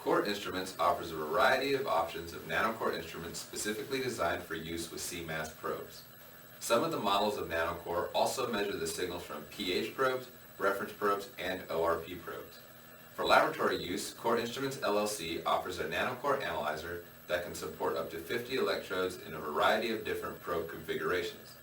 Core Instruments offers a variety of options of nanoCorr instruments specifically designed for use with CMAS probes. Some of the models of nanoCorr also measure the signals from pH probes, reference probes, and ORP probes. For laboratory use, Core Instruments LLC offers a nanoCorr analyzer that can support up to 50 electrodes in a variety of different probe configurations.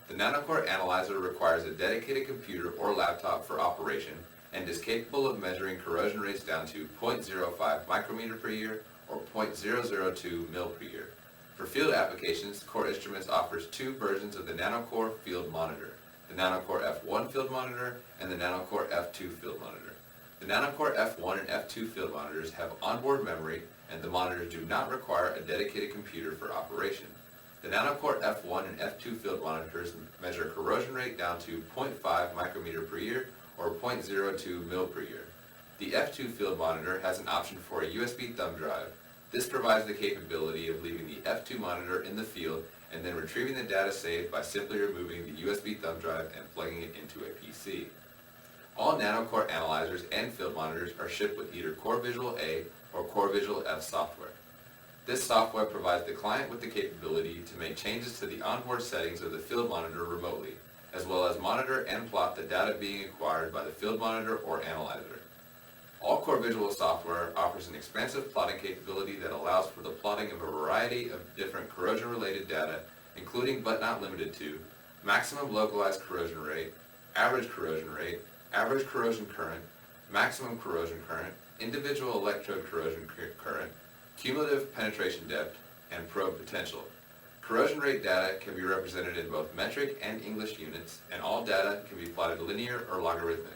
The nanoCorr analyzer requires a dedicated computer or laptop for operation and is capable of measuring corrosion rates down to 0.05 micrometer per year or 0.002 mil per year. For field applications, Core Instruments offers two versions of the nanoCorr field monitor, the nanoCorr F1 field monitor and the nanoCorr F2 field monitor. The nanoCorr F1 and F2 field monitors have onboard memory, and the monitors do not require a dedicated computer for operation. The nanoCorr F1 and F2 field monitors measure corrosion rate down to 0.5 micrometer per year or 0.02 mil per year. The F2 field monitor has an option for a USB thumb drive. This provides the capability of leaving the F2 monitor in the field and then retrieving the data saved by simply removing the USB thumb drive and plugging it into a PC. All nanoCorr analyzers and field monitors are shipped with either CorrVisual A or CorrVisual F software. This software provides the client with the capability to make changes to the onboard settings of the field monitor remotely, as well as monitor and plot the data being acquired by the field monitor or analyzer. All CorrVisual software offers an expansive plotting capability that allows for the plotting of a variety of different corrosion-related data, including but not limited to maximum localized corrosion rate, average corrosion current, maximum corrosion current, individual electrode corrosion current, cumulative penetration depth, and probe potential. Corrosion rate data can be represented in both metric and English units, and all data can be plotted linear or logarithmic.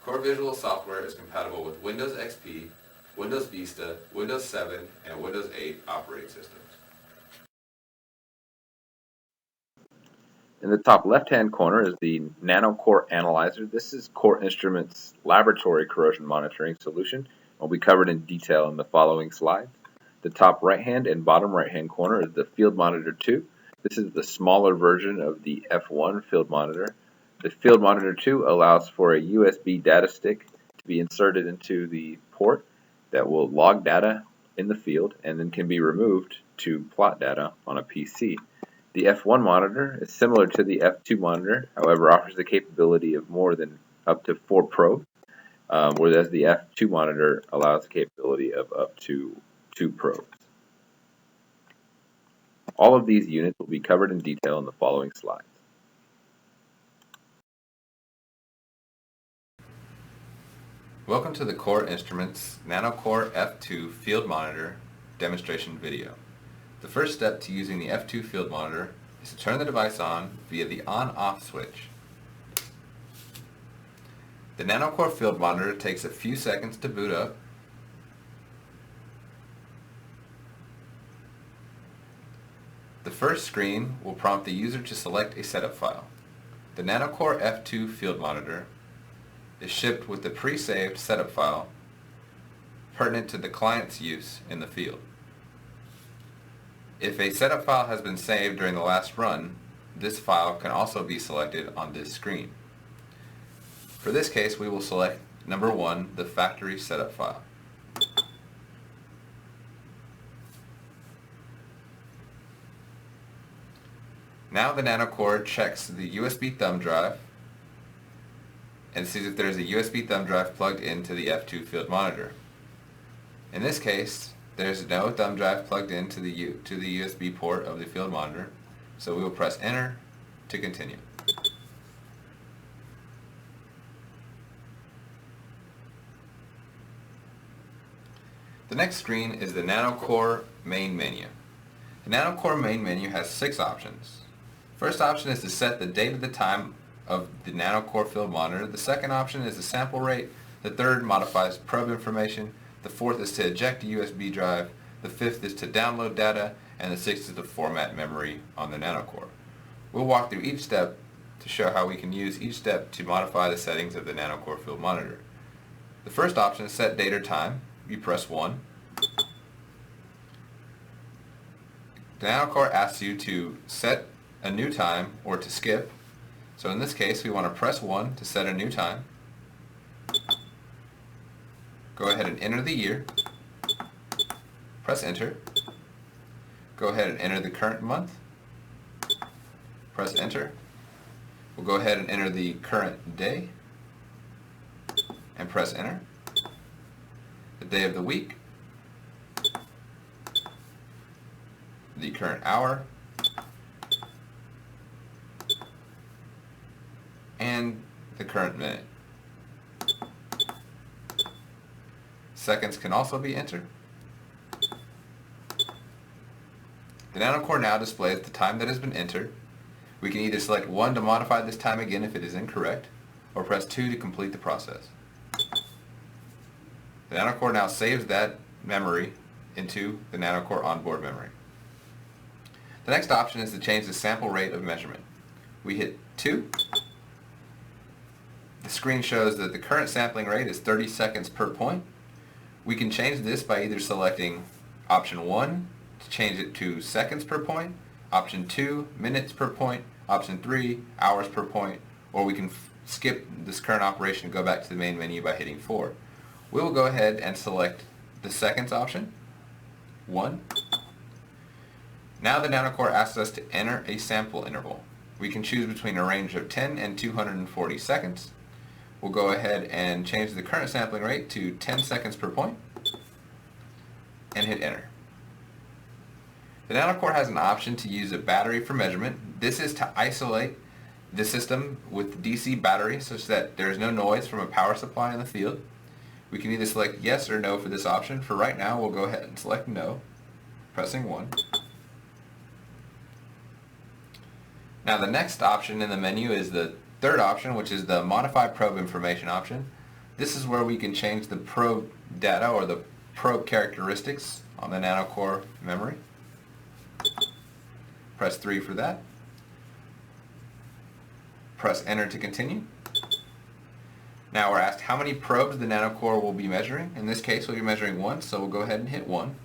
CorrVisual software is compatible with Windows XP, Windows Vista, Windows 7, and Windows 8 operating systems. In the top left-hand corner is the nanoCorr analyzer. This is Core Instruments' laboratory corrosion monitoring solution. It will be covered in detail in the following slides. The top right-hand and bottom right-hand corner is the Field Monitor 2. This is the smaller version of the F1 field monitor. The Field Monitor 2 allows for a USB data stick to be inserted into the port that will log data in the field and then can be removed to plot data on a PC. The F1 monitor is similar to the F2 monitor, however offers the capability of more than up to 4 probes, whereas the F2 monitor allows the capability of up to 2 probes. All of these units will be covered in detail in the following slides. Welcome to the Core Instruments nanoCorr F2 field monitor demonstration video. The first step to using the F2 field monitor is to turn the device on via the on-off switch. The nanoCorr field monitor takes a few seconds to boot up. The first screen will prompt the user to select a setup file. The nanoCorr F2 field monitor is shipped with the pre-saved setup file pertinent to the client's use in the field. If a setup file has been saved during the last run, this file can also be selected on this screen. For this case, we will select number 1, the factory setup file. Now the nanoCorr checks the USB thumb drive and sees if there is a USB thumb drive plugged into the F2 field monitor. In this case, there's no thumb drive plugged into the USB port of the field monitor, so we will press enter to continue. The next screen is the nanoCorr main menu. The nanoCorr main menu has 6 options. First option is to set the date of the time of the nanoCorr field monitor. The second option is the sample rate. The third modifies probe information. The fourth is to eject a USB drive. The fifth is to download data. And the sixth is to format memory on the nanoCorr. We'll walk through each step to show how we can use each step to modify the settings of the nanoCorr field monitor. The first option is set date or time. You press 1. The nanoCorr asks you to set a new time or to skip. So in this case, we want to press 1 to set a new time. Go ahead and enter the year. press enter. Go ahead and enter the current month. Press enter. We'll go ahead and enter the current day and press enter. The day of the week, the current hour, and the current minute. Seconds can also be entered. The nanoCorr now displays the time that has been entered. We can either select 1 to modify this time again if it is incorrect, or press 2 to complete the process. The nanoCorr now saves that memory into the nanoCorr onboard memory. The next option is to change the sample rate of measurement. We hit 2. The screen shows that the current sampling rate is 30 seconds per point. We can change this by either selecting option 1 to change it to seconds per point, option 2, minutes per point, option 3, hours per point, or we can skip this current operation and go back to the main menu by hitting 4. We will go ahead and select the seconds option, 1. Now the nanoCorr asks us to enter a sample interval. We can choose between a range of 10 and 240 seconds. We'll go ahead and change the current sampling rate to 10 seconds per point and hit enter. The nanoCorr has an option to use a battery for measurement. This is to isolate the system with DC battery such that there is no noise from a power supply in the field. We can either select yes or no for this option. For right now, we'll go ahead and select no, pressing 1. Now the next option in the menu is the third option, which is the Modify Probe Information option. This is where we can change the probe data or the probe characteristics on the nanoCorr memory. Press 3 for that. Press enter to continue. Now we're asked how many probes the nanoCorr will be measuring. In this case, we'll be measuring 1, so we'll go ahead and hit 1.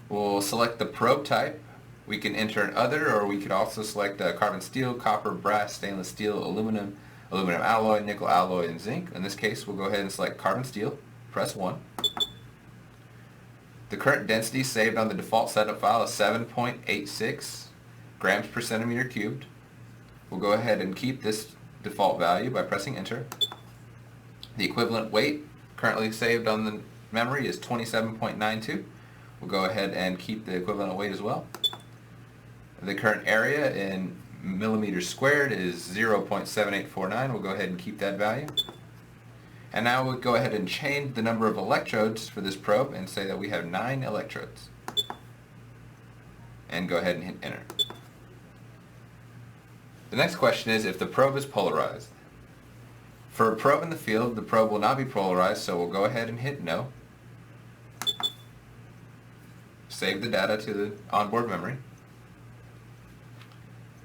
We'll select the probe type. We can enter an other, or we could also select carbon steel, copper, brass, stainless steel, aluminum, aluminum alloy, nickel alloy, and zinc. In this case, we'll go ahead and select carbon steel. Press 1. The current density saved on the default setup file is 7.86 grams per centimeter cubed. We'll go ahead and keep this default value by pressing enter. The equivalent weight currently saved on the memory is 27.92. We'll go ahead and keep the equivalent weight as well. The current area in millimeters squared is 0.7849. We'll go ahead and keep that value. And now we'll go ahead and change the number of electrodes for this probe and say that we have 9 electrodes. And go ahead and hit enter. The next question is if the probe is polarized. For a probe in the field, the probe will not be polarized, so we'll go ahead and hit no. Save the data to the onboard memory.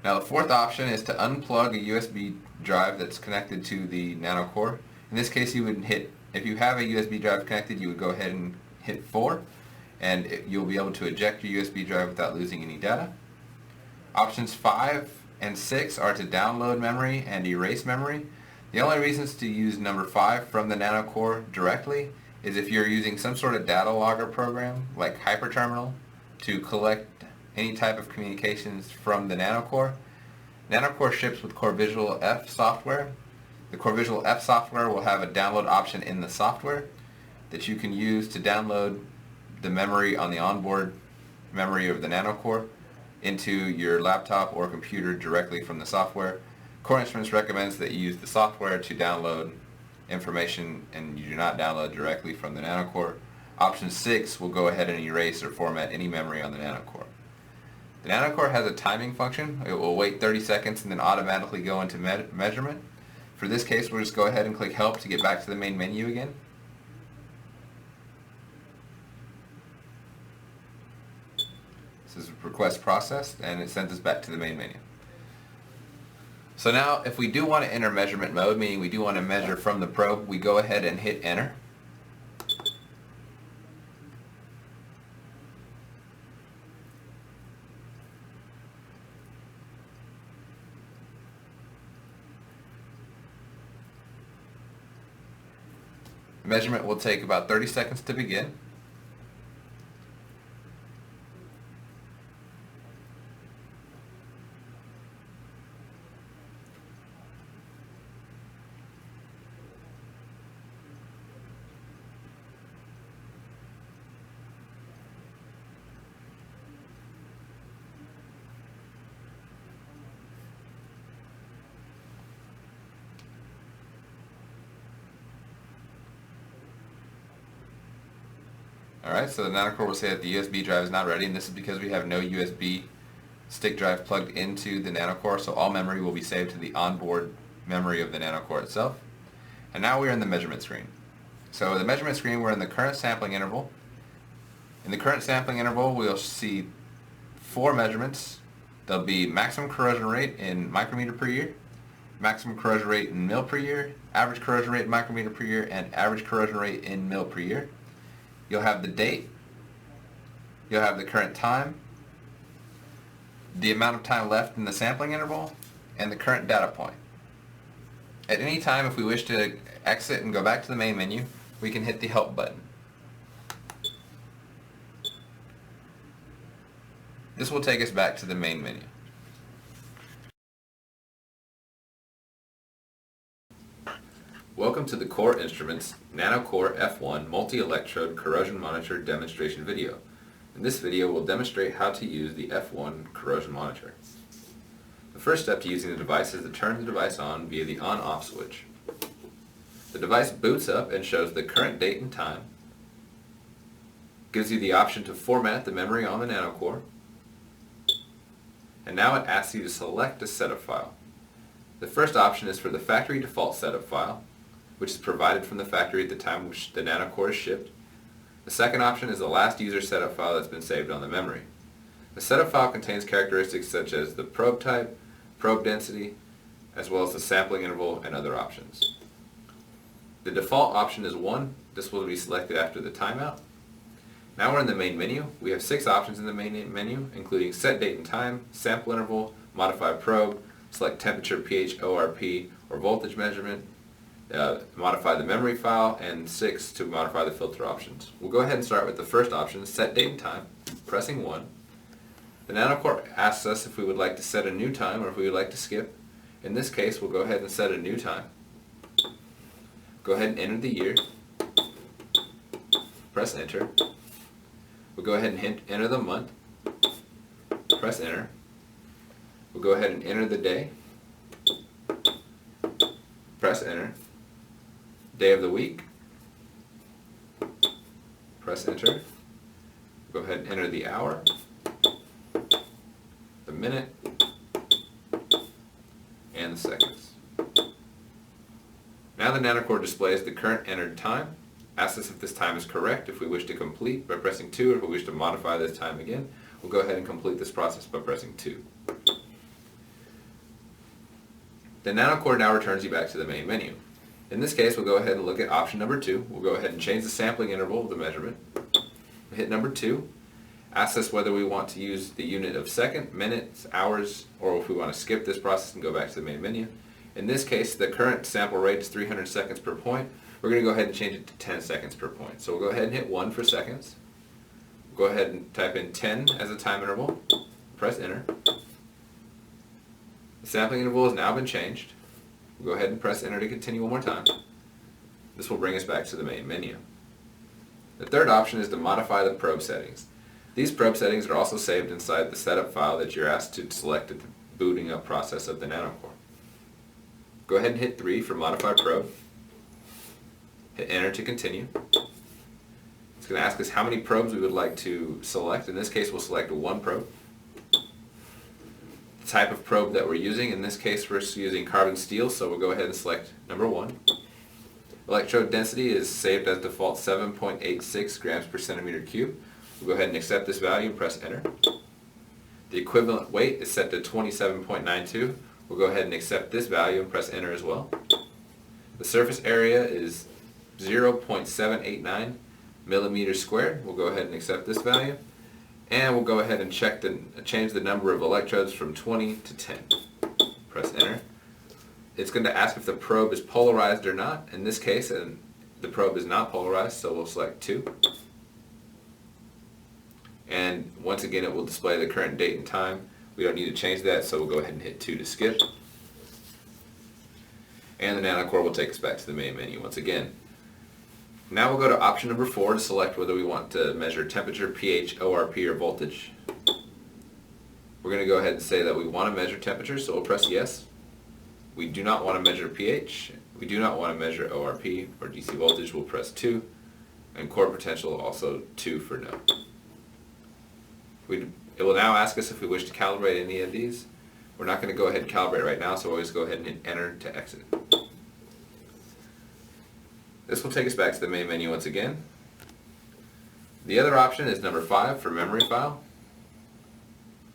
Now the fourth option is to unplug a USB drive that's connected to the nanoCorr. In this case, you would hit, if you have a USB drive connected, you would go ahead and hit 4, and you'll be able to eject your USB drive without losing any data. Options 5 and 6 are to download memory and erase memory. The only reasons to use number 5 from the nanoCorr directly is if you're using some sort of data logger program like Hyperterminal to collect any type of communications from the nanoCorr. nanoCorr ships with CorrVisual F software. The CorrVisual F software will have a download option in the software that you can use to download the memory on the onboard memory of the nanoCorr into your laptop or computer directly from the software. Core Instruments recommends that you use the software to download information and you do not download directly from the nanoCorr. Option 6 will go ahead and erase or format any memory on the nanoCorr. The nanoCorr has a timing function. It will wait 30 seconds and then automatically go into measurement. For this case, we'll just go ahead and click Help to get back to the main menu again. This is request processed, and it sends us back to the main menu. So now, if we do want to enter measurement mode, meaning we do want to measure from the probe, we go ahead and hit Enter. Measurement will take about 30 seconds to begin. Alright, so the nanoCorr will say that the USB drive is not ready, and this is because we have no USB stick drive plugged into the nanoCorr, so all memory will be saved to the onboard memory of the nanoCorr itself. And now we're in the measurement screen. So the measurement screen, we're in the current sampling interval. In the current sampling interval, we'll see 4 measurements. There'll be maximum corrosion rate in micrometer per year, maximum corrosion rate in mil per year, average corrosion rate in micrometer per year, and average corrosion rate in mil per year. You'll have the date, you'll have the current time, the amount of time left in the sampling interval, and the current data point. At any time, if we wish to exit and go back to the main menu, we can hit the Help button. This will take us back to the main menu. Welcome to the Core Instruments nanoCorr F1 Multi-Electrode Corrosion Monitor demonstration video. In this video, we'll demonstrate how to use the F1 corrosion monitor. The first step to using the device is to turn the device on via the on-off switch. The device boots up and shows the current date and time, gives you the option to format the memory on the nanoCorr, and now it asks you to select a setup file. The first option is for the factory default setup file, which is provided from the factory at the time which the nanoCorr is shipped. The second option is the last user setup file that's been saved on the memory. The setup file contains characteristics such as the probe type, probe density, as well as the sampling interval and other options. The default option is 1. This will be selected after the timeout. Now we're in the main menu. We have 6 options in the main menu, including set date and time, sample interval, modify probe, select temperature, pH, ORP, or voltage measurement, modify the memory file, and 6 to modify the filter options. We'll go ahead and start with the first option, set date and time, pressing 1. The nanoCorr asks us if we would like to set a new time or if we would like to skip. In this case, we'll go ahead and set a new time. Go ahead and enter the year. Press enter. We'll go ahead and enter the month. Press enter. We'll go ahead and enter the day. Press enter. Day of the week. Press enter. Go ahead and enter the hour, the minute, and the seconds. Now the nanoCorr displays the current entered time, asks us if this time is correct, if we wish to complete by pressing 2, or if we wish to modify this time again. We'll go ahead and complete this process by pressing 2. The nanoCorr now returns you back to the main menu. In this case, we'll go ahead and look at option number 2. We'll go ahead and change the sampling interval of the measurement. We'll hit number 2. Asks us whether we want to use the unit of second, minutes, hours, or if we want to skip this process and go back to the main menu. In this case, the current sample rate is 300 seconds per point. We're going to go ahead and change it to 10 seconds per point. So we'll go ahead and hit 1 for seconds. We'll go ahead and type in 10 as a time interval. Press enter. The sampling interval has now been changed. We'll go ahead and press enter to continue one more time. This will bring us back to the main menu. The third option is to modify the probe settings. These probe settings are also saved inside the setup file that you're asked to select at the booting up process of the nanoCorr. Go ahead and hit 3 for modify probe. Hit enter to continue. It's going to ask us how many probes we would like to select. In this case, we'll select 1 probe. The type of probe that we're using, in this case we're using carbon steel, so we'll go ahead and select number 1. Electrode density is saved as default 7.86 grams per centimeter cube. We'll go ahead and accept this value and press enter. The equivalent weight is set to 27.92. We'll go ahead and accept this value and press enter as well. The surface area is 0.789 millimeters squared. We'll go ahead and accept this value. And we'll go ahead and change the number of electrodes from 20 to 10. Press enter. It's going to ask if the probe is polarized or not. In this case, the probe is not polarized, so we'll select 2. And once again, it will display the current date and time. We don't need to change that, so we'll go ahead and hit 2 to skip. And the nanoCorr will take us back to the main menu once again. Now we'll go to option number 4 to select whether we want to measure temperature, pH, ORP, or voltage. We're going to go ahead and say that we want to measure temperature, so we'll press yes. We do not want to measure pH. We do not want to measure ORP or DC voltage. We'll press 2. and core potential also 2 for no. It will now ask us if we wish to calibrate any of these. We're not going to go ahead and calibrate right now, so we'll just go ahead and hit enter to exit. This will take us back to the main menu once again. The other option is number 5 for memory file.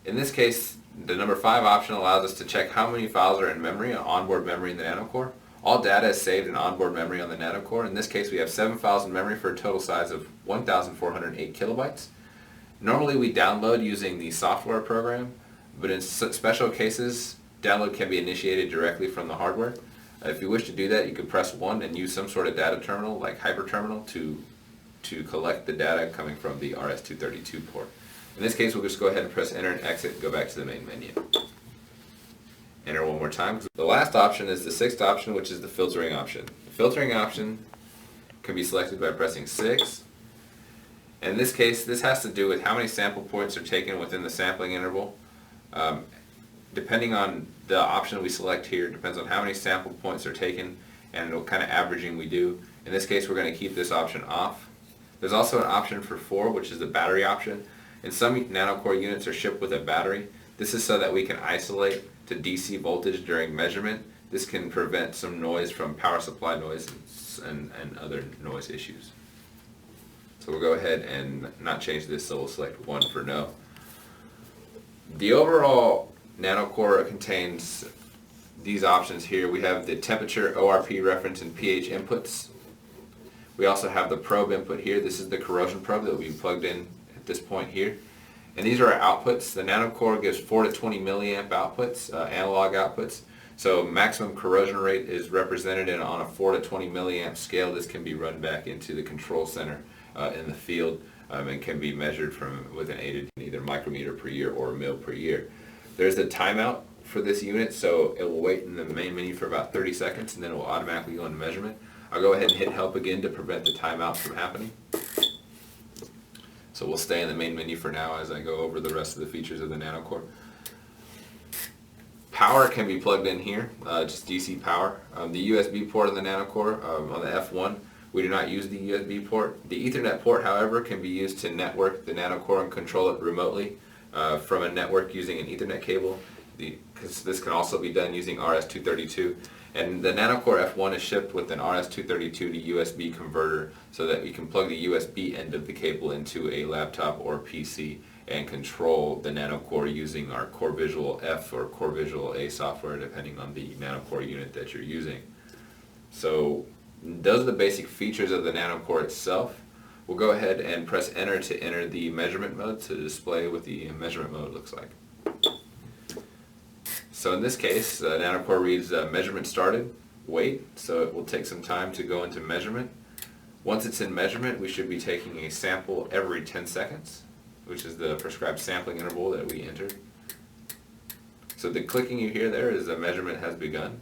In this case, the number 5 option allows us to check how many files are in memory, onboard memory in the nanoCorr. All data is saved in onboard memory on the nanoCorr. In this case, we have 7 files in memory for a total size of 1,408 kilobytes. Normally we download using the software program, but in special cases, download can be initiated directly from the hardware. If you wish to do that, you can press 1 and use some sort of data terminal like hyperterminal to collect the data coming from the RS-232 port. In this case, we'll just go ahead and press enter and exit and go back to the main menu. Enter one more time. The last option is the 6th option, which is the filtering option. The filtering option can be selected by pressing 6. In this case, this has to do with how many sample points are taken within the sampling interval. Depending on the option we select here, depends on how many sample points are taken and what kind of averaging we do. In this case, we're going to keep this option off. There's also an option for 4, which is the battery option. And some nanoCorr units are shipped with a battery. This is so that we can isolate to DC voltage during measurement. This can prevent some noise from power supply noise and other noise issues. So we'll go ahead and not change this, so we'll select 1 for no. The overall nanoCorr contains these options here. We have the temperature, ORP reference, and pH inputs. We also have the probe input here. This is the corrosion probe that we plugged in at this point here. And these are our outputs. The nanoCorr gives 4 to 20 milliamp outputs, analog outputs. So maximum corrosion rate is represented on a 4 to 20 milliamp scale. This can be run back into the control center in the field and can be measured with an aided either micrometer per year or mil per year. There's a timeout for this unit, so it will wait in the main menu for about 30 seconds and then it will automatically go into measurement. I'll go ahead and hit help again to prevent the timeout from happening. So we'll stay in the main menu for now as I go over the rest of the features of the nanoCorr. Power can be plugged in here, just DC power. The USB port on the nanoCorr, on the F1, we do not use the USB port. The Ethernet port, however, can be used to network the nanoCorr and control it remotely from a network using an Ethernet cable. This can also be done using RS-232. And the nanoCorr F1 is shipped with an RS-232 to USB converter so that we can plug the USB end of the cable into a laptop or PC and control the nanoCorr using our CorrVisual F or CorrVisual A software depending on the nanoCorr unit that you're using. So those are the basic features of the nanoCorr itself. We'll go ahead and press enter to enter the measurement mode to display what the measurement mode looks like. So in this case, nanoCorr reads measurement started, wait, so it will take some time to go into measurement. Once it's in measurement, we should be taking a sample every 10 seconds, which is the prescribed sampling interval that we entered. So the clicking you hear there is the measurement has begun.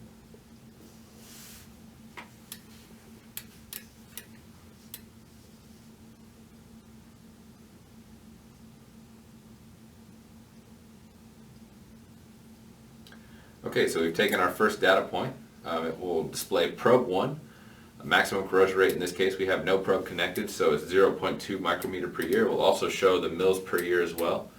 Okay, so we've taken our first data point. It will display probe 1, maximum corrosion rate. In this case, we have no probe connected, so it's 0.2 micrometer per year. It will also show the mils per year as well.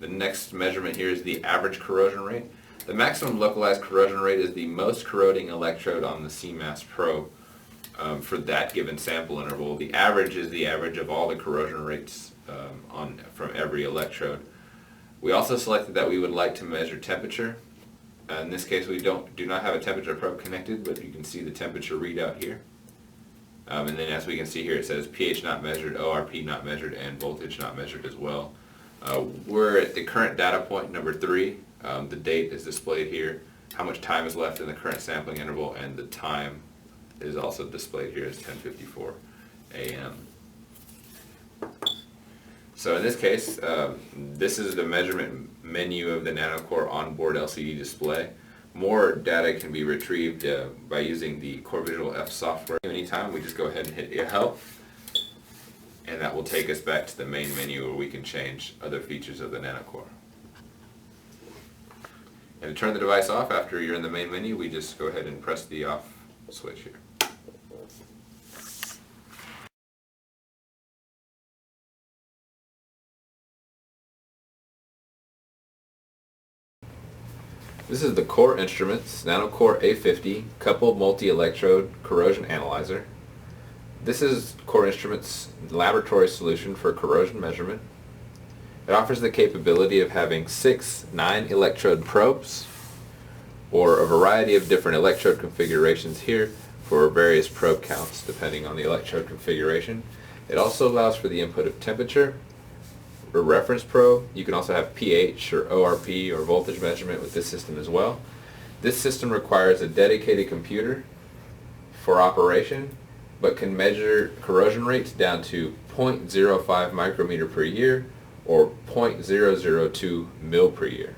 The next measurement here is the average corrosion rate. The maximum localized corrosion rate is the most corroding electrode on the CMAS probe for that given sample interval. The average is the average of all the corrosion rates from every electrode. We also selected that we would like to measure temperature. In this case, we do not have a temperature probe connected, but you can see the temperature readout here. And then as we can see here, it says pH not measured, ORP not measured, and voltage not measured as well. We're at the current data point number 3. The date is displayed here. How much time is left in the current sampling interval, and the time is also displayed here as 10:54 a.m. So in this case, this is the measurement menu of the nanoCorr onboard LCD display. More data can be retrieved by using the CorrVisual F software. Anytime, we just go ahead and hit help, and that will take us back to the main menu where we can change other features of the nanoCorr. And to turn the device off after you're in the main menu, we just go ahead and press the off switch here. This is the Core Instruments nanoCorr A50 coupled multi-electrode corrosion analyzer. This is Core Instruments' laboratory solution for corrosion measurement. It offers the capability of having 6 9-electrode probes, or a variety of different electrode configurations here for various probe counts depending on the electrode configuration. It also allows for the input of temperature, a reference probe. You can also have pH or ORP or voltage measurement with this system as well. This system requires a dedicated computer for operation, but can measure corrosion rates down to 0.05 micrometer per year or 0.002 mil per year.